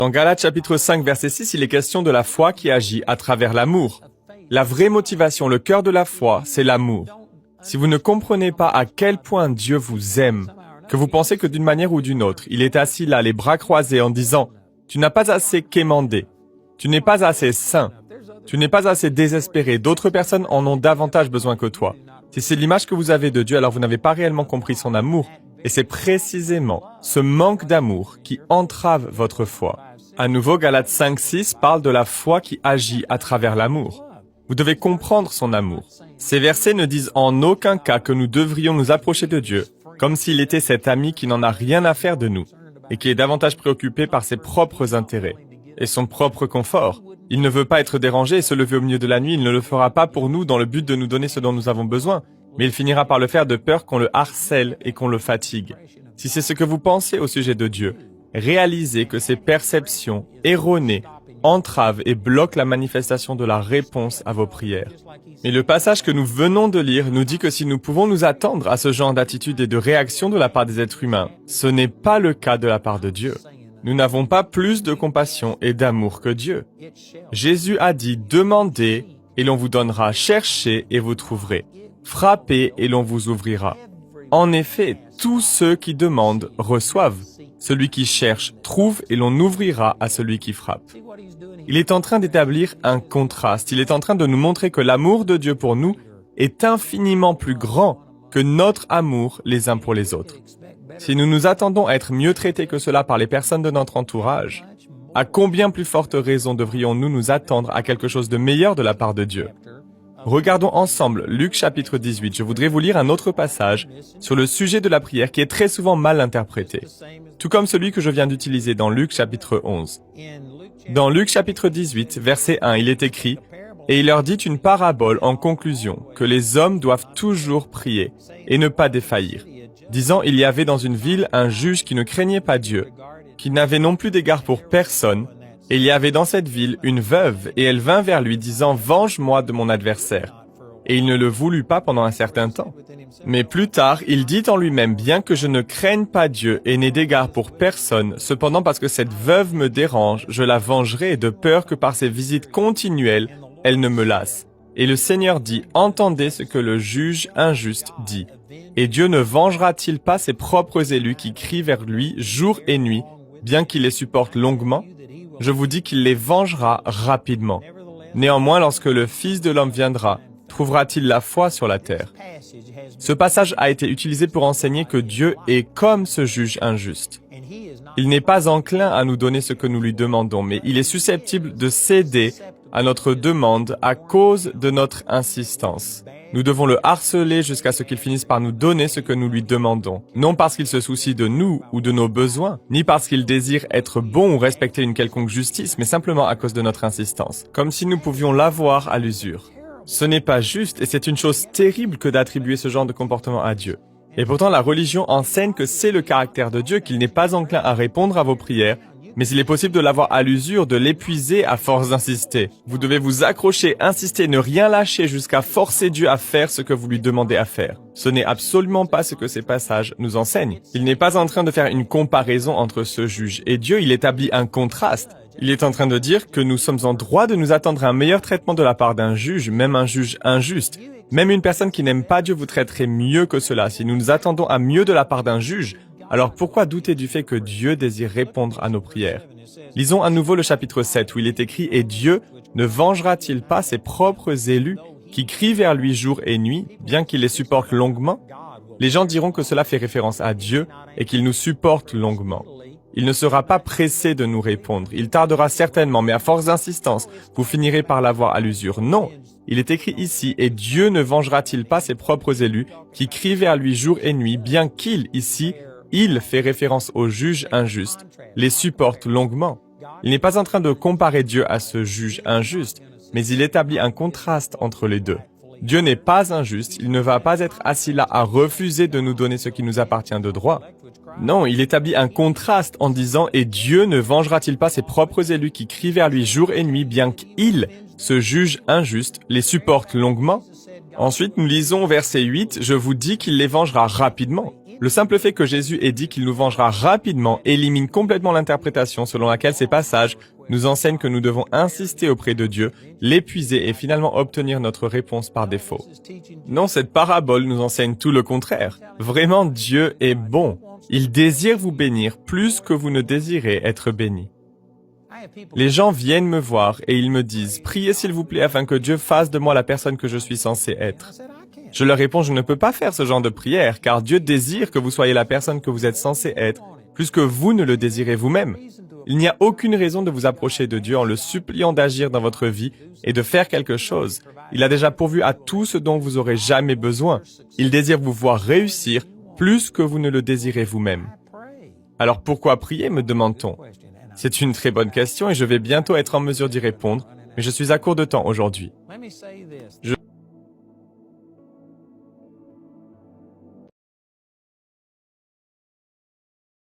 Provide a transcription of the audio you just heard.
Dans Galates chapitre 5, verset 6, il est question de la foi qui agit à travers l'amour. La vraie motivation, le cœur de la foi, c'est l'amour. Si vous ne comprenez pas à quel point Dieu vous aime, que vous pensez que d'une manière ou d'une autre, il est assis là, les bras croisés, en disant « Tu n'as pas assez quémandé, tu n'es pas assez saint, tu n'es pas assez désespéré, d'autres personnes en ont davantage besoin que toi. » Si c'est l'image que vous avez de Dieu, alors vous n'avez pas réellement compris son amour. Et c'est précisément ce manque d'amour qui entrave votre foi. À nouveau, Galates 5, 6 parle de la foi qui agit à travers l'amour. Vous devez comprendre son amour. Ces versets ne disent en aucun cas que nous devrions nous approcher de Dieu, comme s'il était cet ami qui n'en a rien à faire de nous, et qui est davantage préoccupé par ses propres intérêts et son propre confort. Il ne veut pas être dérangé et se lever au milieu de la nuit, il ne le fera pas pour nous dans le but de nous donner ce dont nous avons besoin, mais il finira par le faire de peur qu'on le harcèle et qu'on le fatigue. Si c'est ce que vous pensez au sujet de Dieu, réalisez que ces perceptions erronées entravent et bloquent la manifestation de la réponse à vos prières. Mais le passage que nous venons de lire nous dit que si nous pouvons nous attendre à ce genre d'attitude et de réaction de la part des êtres humains, ce n'est pas le cas de la part de Dieu. Nous n'avons pas plus de compassion et d'amour que Dieu. Jésus a dit « Demandez et l'on vous donnera, cherchez et vous trouverez, frappez et l'on vous ouvrira. » En effet, tous ceux qui demandent reçoivent. Celui qui cherche trouve et l'on ouvrira à celui qui frappe. Il est en train d'établir un contraste. Il est en train de nous montrer que l'amour de Dieu pour nous est infiniment plus grand que notre amour les uns pour les autres. Si nous nous attendons à être mieux traités que cela par les personnes de notre entourage, à combien plus forte raison devrions-nous nous attendre à quelque chose de meilleur de la part de Dieu? Regardons ensemble Luc chapitre 18. Je voudrais vous lire un autre passage sur le sujet de la prière qui est très souvent mal interprété, tout comme celui que je viens d'utiliser dans Luc chapitre 11. Dans Luc chapitre 18, verset 1, il est écrit « Et il leur dit une parabole en conclusion, que les hommes doivent toujours prier et ne pas défaillir. Disant, il y avait dans une ville un juge qui ne craignait pas Dieu, qui n'avait non plus d'égard pour personne, et il y avait dans cette ville une veuve, et elle vint vers lui disant, venge-moi de mon adversaire. Et il ne le voulut pas pendant un certain temps. Mais plus tard, il dit en lui-même, bien que je ne craigne pas Dieu et n'ai d'égard pour personne, cependant parce que cette veuve me dérange, je la vengerai de peur que par ses visites continuelles, elle ne me lasse. Et le Seigneur dit, entendez ce que le juge injuste dit. Et Dieu ne vengera-t-il pas ses propres élus qui crient vers lui jour et nuit, bien qu'il les supporte longuement? Je vous dis qu'il les vengera rapidement. Néanmoins, lorsque le Fils de l'homme viendra, trouvera-t-il la foi sur la terre? Ce passage a été utilisé pour enseigner que Dieu est comme ce juge injuste. Il n'est pas enclin à nous donner ce que nous lui demandons, mais il est susceptible de céder à notre demande à cause de notre insistance. Nous devons le harceler jusqu'à ce qu'il finisse par nous donner ce que nous lui demandons. Non parce qu'il se soucie de nous ou de nos besoins, ni parce qu'il désire être bon ou respecter une quelconque justice, mais simplement à cause de notre insistance. Comme si nous pouvions l'avoir à l'usure. Ce n'est pas juste et c'est une chose terrible que d'attribuer ce genre de comportement à Dieu. Et pourtant, la religion enseigne que c'est le caractère de Dieu, qu'il n'est pas enclin à répondre à vos prières, mais il est possible de l'avoir à l'usure, de l'épuiser à force d'insister. Vous devez vous accrocher, insister, ne rien lâcher jusqu'à forcer Dieu à faire ce que vous lui demandez à faire. Ce n'est absolument pas ce que ces passages nous enseignent. Il n'est pas en train de faire une comparaison entre ce juge et Dieu, il établit un contraste. Il est en train de dire que nous sommes en droit de nous attendre à un meilleur traitement de la part d'un juge, même un juge injuste. Même une personne qui n'aime pas Dieu vous traiterait mieux que cela. Si nous nous attendons à mieux de la part d'un juge, alors pourquoi douter du fait que Dieu désire répondre à nos prières? Lisons à nouveau le chapitre 7 où il est écrit « Et Dieu ne vengera-t-il pas ses propres élus qui crient vers lui jour et nuit, bien qu'il les supporte longuement ?» Les gens diront que cela fait référence à Dieu et qu'il nous supporte longuement. Il ne sera pas pressé de nous répondre. Il tardera certainement, mais à force d'insistance, vous finirez par l'avoir à l'usure. Non, il est écrit ici « Et Dieu ne vengera-t-il pas ses propres élus qui crient vers lui jour et nuit, bien qu'il, ici, il fait référence au juge injuste, les supporte longuement. » Il n'est pas en train de comparer Dieu à ce juge injuste, mais il établit un contraste entre les deux. Dieu n'est pas injuste, il ne va pas être assis là à refuser de nous donner ce qui nous appartient de droit. Non, il établit un contraste en disant « Et Dieu ne vengera-t-il pas ses propres élus qui crient vers lui jour et nuit, bien qu'il, ce juge injuste, les supporte longuement ?» Ensuite, nous lisons au verset 8 « Je vous dis qu'il les vengera rapidement. » Le simple fait que Jésus ait dit qu'il nous vengera rapidement élimine complètement l'interprétation selon laquelle ces passages nous enseignent que nous devons insister auprès de Dieu, l'épuiser et finalement obtenir notre réponse par défaut. Non, cette parabole nous enseigne tout le contraire. Vraiment, Dieu est bon. Il désire vous bénir plus que vous ne désirez être béni. Les gens viennent me voir et ils me disent « Priez s'il vous plaît afin que Dieu fasse de moi la personne que je suis censé être. » Je leur réponds « Je ne peux pas faire ce genre de prière car Dieu désire que vous soyez la personne que vous êtes censé être plus que vous ne le désirez vous-même. Il n'y a aucune raison de vous approcher de Dieu en le suppliant d'agir dans votre vie et de faire quelque chose. Il a déjà pourvu à tout ce dont vous aurez jamais besoin. Il désire vous voir réussir plus que vous ne le désirez vous-même. Alors pourquoi prier, me demande-t-on? C'est une très bonne question et je vais bientôt être en mesure d'y répondre, mais je suis à court de temps aujourd'hui.